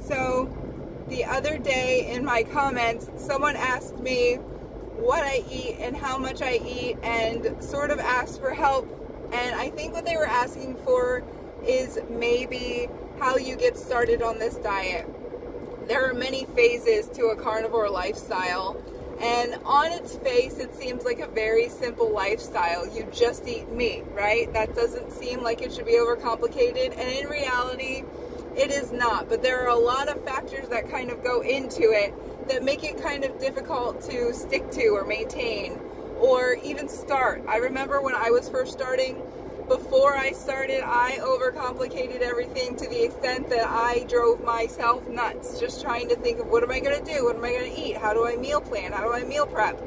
So the other day in my comments, someone asked me what I eat and how much I eat and sort of asked for help. And I think what they were asking for is maybe how you get started on this diet. There are many phases to a carnivore lifestyle, and on its face it seems like a very simple lifestyle. You just eat meat, right? That doesn't seem like it should be overcomplicated, and in reality it is not. But there are a lot of factors that kind of go into it that make it kind of difficult to stick to or maintain or even start. I remember when I was first starting, before I started, I overcomplicated everything to the extent that I drove myself nuts just trying to think of what am I going to do? What am I going to eat? How do I meal plan? How do I meal prep?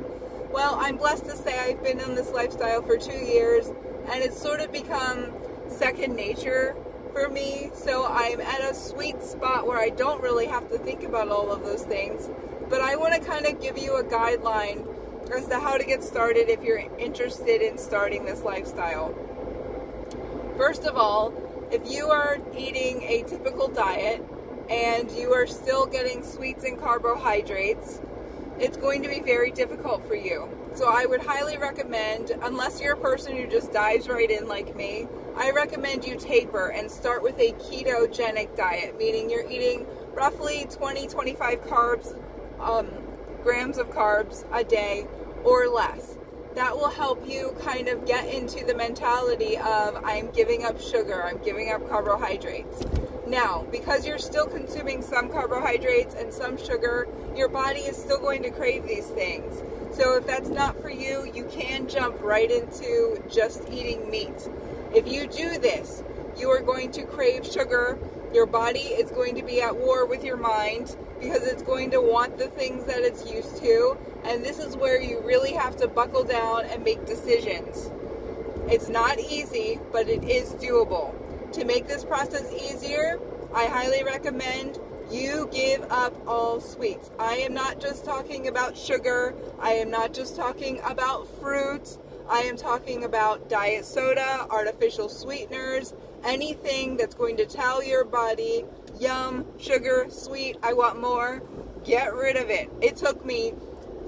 Well, I'm blessed to say I've been in this lifestyle for 2 years, and it's sort of become second nature for me. So I'm at a sweet spot where I don't really have to think about all of those things. But I want to kind of give you a guideline as to how to get started if you're interested in starting this lifestyle. First of all, if you are eating a typical diet and you are still getting sweets and carbohydrates, it's going to be very difficult for you. So I would highly recommend, unless you're a person who just dives right in like me, I recommend you taper and start with a ketogenic diet, meaning you're eating roughly 20-25 grams of carbs a day or less. That will help you kind of get into the mentality of I'm giving up sugar, I'm giving up carbohydrates. Now, because you're still consuming some carbohydrates and some sugar, your body is still going to crave these things. So if that's not for you, you can jump right into just eating meat. If you do this, you are going to crave sugar. Your body is going to be at war with your mind because it's going to want the things that it's used to. And this is where you really have to buckle down and make decisions. It's not easy, but it is doable. To make this process easier, I highly recommend you give up all sweets. I am not just talking about sugar. I am not just talking about fruit. I am talking about diet soda, artificial sweeteners, anything that's going to tell your body, yum, sugar, sweet, I want more. Get rid of it. It took me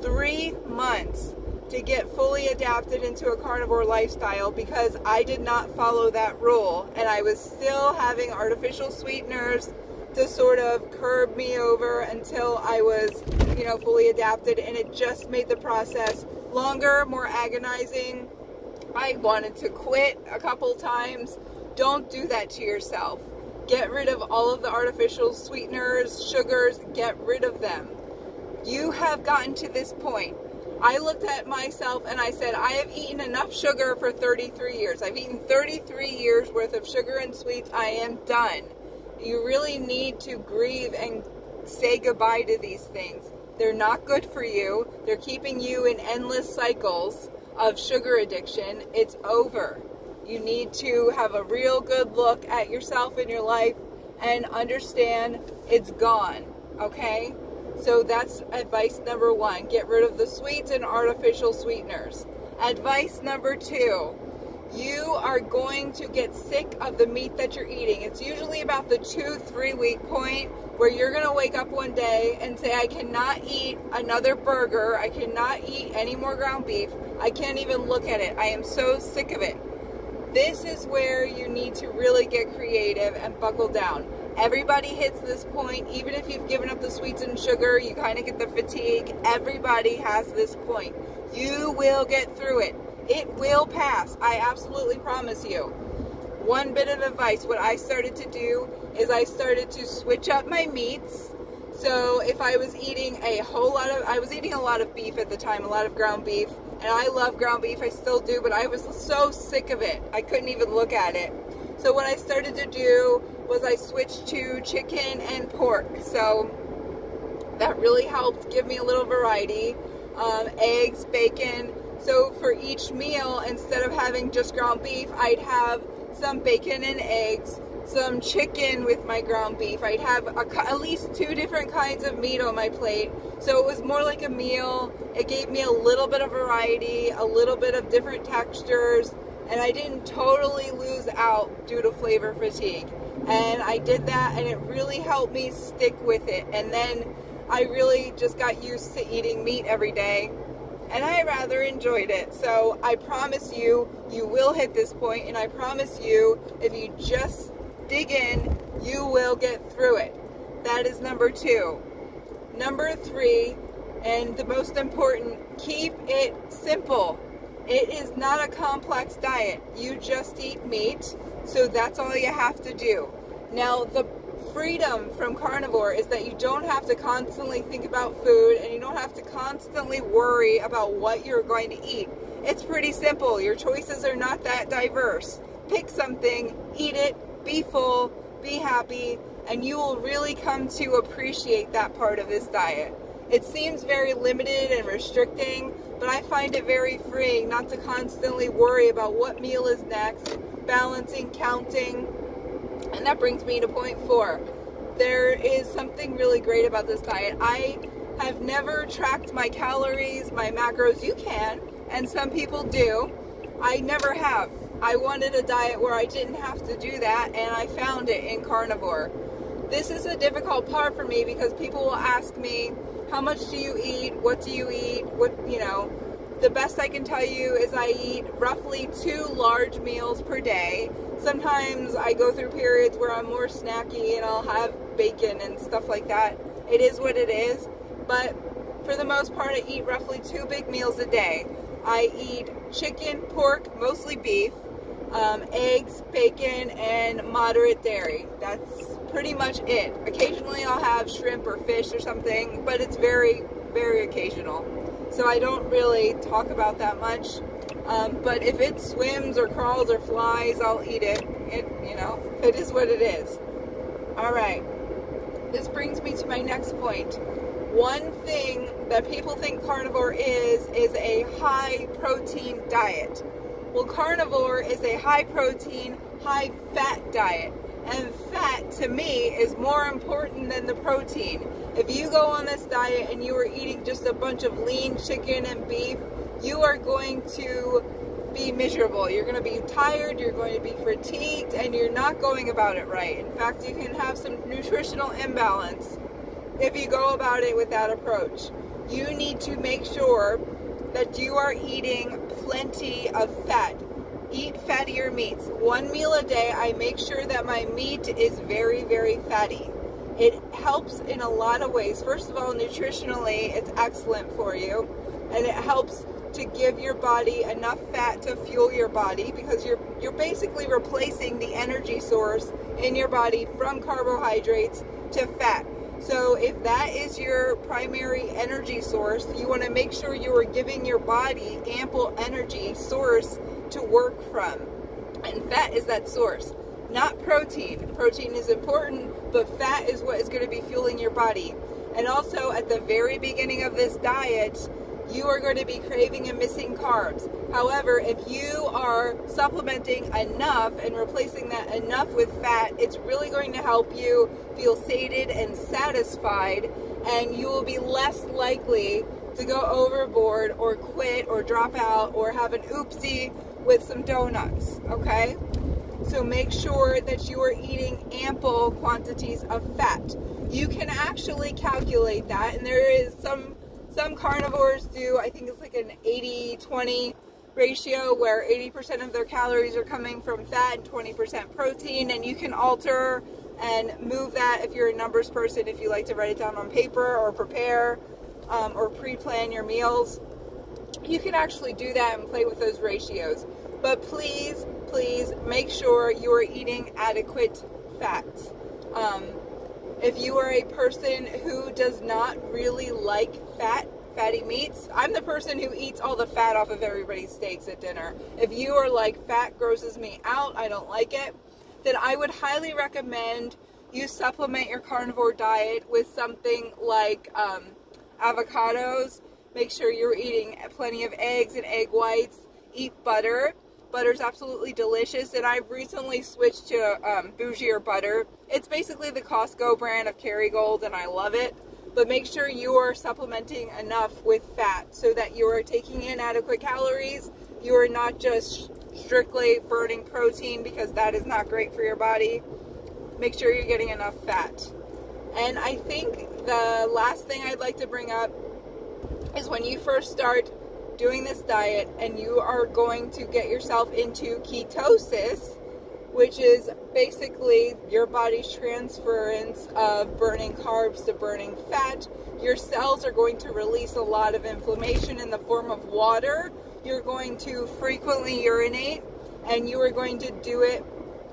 3 months to get fully adapted into a carnivore lifestyle because I did not follow that rule, and I was still having artificial sweeteners to sort of curb me over until I was, fully adapted, and it just made the process longer, more agonizing. I wanted to quit a couple times. Don't do that to yourself. Get rid of all of the artificial sweeteners, sugars, get rid of them. You have gotten to this point. I looked at myself and I said, I have eaten enough sugar for 33 years. I've eaten 33 years worth of sugar and sweets. I am done. You really need to grieve and say goodbye to these things. They're not good for you. They're keeping you in endless cycles of sugar addiction. It's over. You need to have a real good look at yourself and your life and understand it's gone, okay? So that's advice number 1. Get rid of the sweets and artificial sweeteners. Advice number 2. You are going to get sick of the meat that you're eating. It's usually about the 2-3 week point where you're going to wake up one day and say, I cannot eat another burger. I cannot eat any more ground beef. I can't even look at it. I am so sick of it. This is where you need to really get creative and buckle down. Everybody hits this point. Even if you've given up the sweets and sugar, you kind of get the fatigue. Everybody has this point. You will get through it. It will pass. I absolutely promise you. One bit of advice, what I started to do is I started to switch up my meats. So if I was eating I was eating a lot of beef at the time, a lot of ground beef. And I love ground beef, I still do, but I was so sick of it. I couldn't even look at it. So what I started to do was I switched to chicken and pork. So that really helped give me a little variety. Eggs, bacon. So for each meal, instead of having just ground beef, I'd have some bacon and eggs, some chicken with my ground beef. I'd have at least 2 different kinds of meat on my plate. So it was more like a meal. It gave me a little bit of variety, a little bit of different textures, and I didn't totally lose out due to flavor fatigue. And I did that, and it really helped me stick with it. And then I really just got used to eating meat every day, and I rather enjoyed it. So I promise you, you will hit this point, and I promise you, if you just dig in, you will get through it. That is number 2. Number 3, and the most important, keep it simple. It is not a complex diet. You just eat meat, so that's all you have to do. Now, the freedom from carnivore is that you don't have to constantly think about food, and you don't have to constantly worry about what you're going to eat. It's pretty simple. Your choices are not that diverse. Pick something, eat it, be full, be happy, and you will really come to appreciate that part of this diet. It seems very limited and restricting, but I find it very freeing not to constantly worry about what meal is next, balancing, counting. And that brings me to point 4. There is something really great about this diet. I have never tracked my calories, my macros. You can, and some people do. I never have. I wanted a diet where I didn't have to do that, and I found it in carnivore. This is a difficult part for me because people will ask me, how much do you eat? What do you eat? The best I can tell you is I eat roughly 2 large meals per day. Sometimes I go through periods where I'm more snacky and I'll have bacon and stuff like that. It is what it is. But for the most part, I eat roughly 2 big meals a day. I eat chicken, pork, mostly beef, eggs, bacon, and moderate dairy. That's pretty much it. Occasionally I'll have shrimp or fish or something, but it's very, very occasional. So I don't really talk about that much. But if it swims or crawls or flies, I'll eat it. It is what it is. All right. This brings me to my next point. One thing that people think carnivore is a high protein diet. Well, carnivore is a high protein, high fat diet. And fat, to me, is more important than the protein. If you go on this diet and you are eating just a bunch of lean chicken and beef, you are going to be miserable. You're going to be tired, you're going to be fatigued, and you're not going about it right. In fact, you can have some nutritional imbalance if you go about it with that approach. You need to make sure that you are eating plenty of fat. Eat fattier meats. 1 meal a day, I make sure that my meat is very, very fatty. It helps in a lot of ways. First of all, nutritionally, it's excellent for you, and it helps to give your body enough fat to fuel your body, because you're basically replacing the energy source in your body from carbohydrates to fat. So if that is your primary energy source, you want to make sure you are giving your body ample energy source to work from. And fat is that source, not protein. Protein is important, but fat is what is going to be fueling your body. And also, at the very beginning of this diet, you are going to be craving and missing carbs. However, if you are supplementing enough and replacing that enough with fat, it's really going to help you feel sated and satisfied, and you will be less likely to go overboard or quit or drop out or have an oopsie with some donuts, okay? So make sure that you are eating ample quantities of fat. You can actually calculate that, and there is some carnivores do, I think it's like an 80-20 ratio, where 80% of their calories are coming from fat and 20% protein, and you can alter and move that if you're a numbers person, if you like to write it down on paper or prepare or pre-plan your meals. You can actually do that and play with those ratios. But please, please make sure you are eating adequate fats. If you are a person who does not really like fatty meats, I'm the person who eats all the fat off of everybody's steaks at dinner. If you are like, fat grosses me out, I don't like it, then I would highly recommend you supplement your carnivore diet with something like avocados. Make sure you're eating plenty of eggs and egg whites. Eat butter. Butter's absolutely delicious, and I've recently switched to bougier butter. It's basically the Costco brand of Kerrygold, and I love it. But make sure you are supplementing enough with fat so that you are taking in adequate calories. You are not just strictly burning protein, because that is not great for your body. make sure you're getting enough fat. And I think the last thing I'd like to bring up is when you first start doing this diet and you are going to get yourself into ketosis, which is basically your body's transference of burning carbs to burning fat. Your cells are going to release a lot of inflammation in the form of water. You're going to frequently urinate, and you are going to do it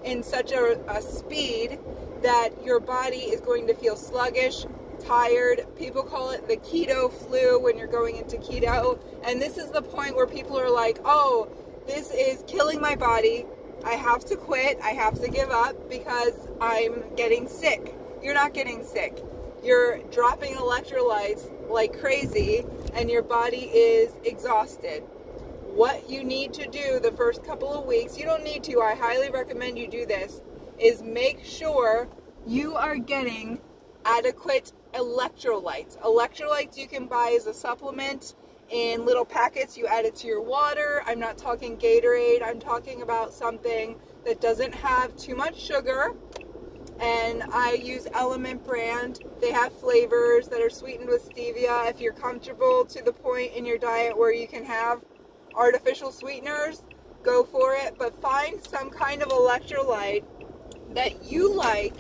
in such a speed that your body is going to feel sluggish, tired. People call it the keto flu when you're going into keto. And this is the point where people are like, oh, this is killing my body. I have to quit. I have to give up because I'm getting sick. You're not getting sick. You're dropping electrolytes like crazy and your body is exhausted. What you need to do the first couple of weeks, you don't need to, I highly recommend you do this, is make sure you are getting adequate electrolytes. Electrolytes you can buy as a supplement in little packets. You add it to your water. I'm not talking Gatorade. I'm talking about something that doesn't have too much sugar. And I use Element brand. They have flavors that are sweetened with stevia. If you're comfortable to the point in your diet where you can have artificial sweeteners, go for it. But find some kind of electrolyte that you like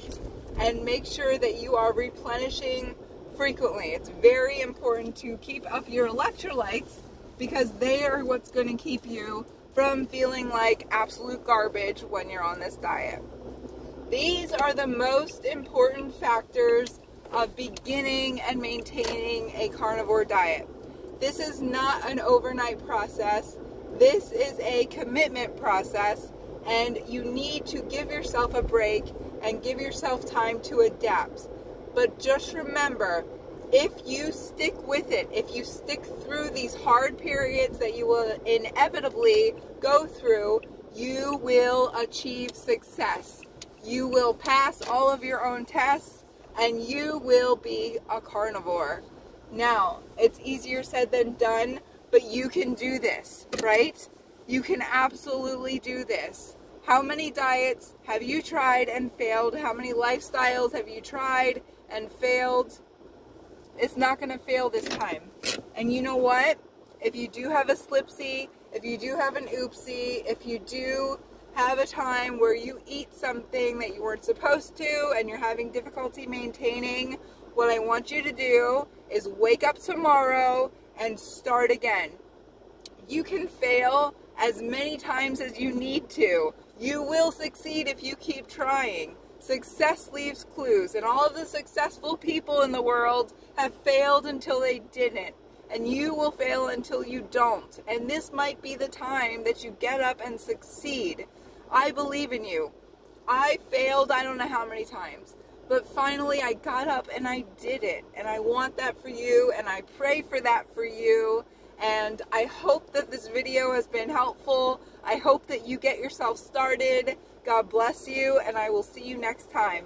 and make sure that you are replenishing frequently. It's very important to keep up your electrolytes because they are what's going to keep you from feeling like absolute garbage when you're on this diet. These are the most important factors of beginning and maintaining a carnivore diet. This is not an overnight process. This is a commitment process, and you need to give yourself a break and give yourself time to adapt. But just remember, if you stick with it, if you stick through these hard periods that you will inevitably go through, you will achieve success. You will pass all of your own tests and you will be a carnivore. Now, it's easier said than done, but you can do this, right? You can absolutely do this. How many diets have you tried and failed? How many lifestyles have you tried and failed? It's not going to fail this time. And you know what? If you do have a slipsy, if you do have an oopsie, if you do have a time where you eat something that you weren't supposed to and you're having difficulty maintaining, what I want you to do is wake up tomorrow and start again. You can fail as many times as you need to. You will succeed if you keep trying. Success leaves clues, and all of the successful people in the world have failed until they didn't. And you will fail until you don't. And this might be the time that you get up and succeed. I believe in you. I failed I don't know how many times. But finally I got up and I did it. And I want that for you, and I pray for that for you. And I hope that this video has been helpful. I hope that you get yourself started. God bless you, and I will see you next time.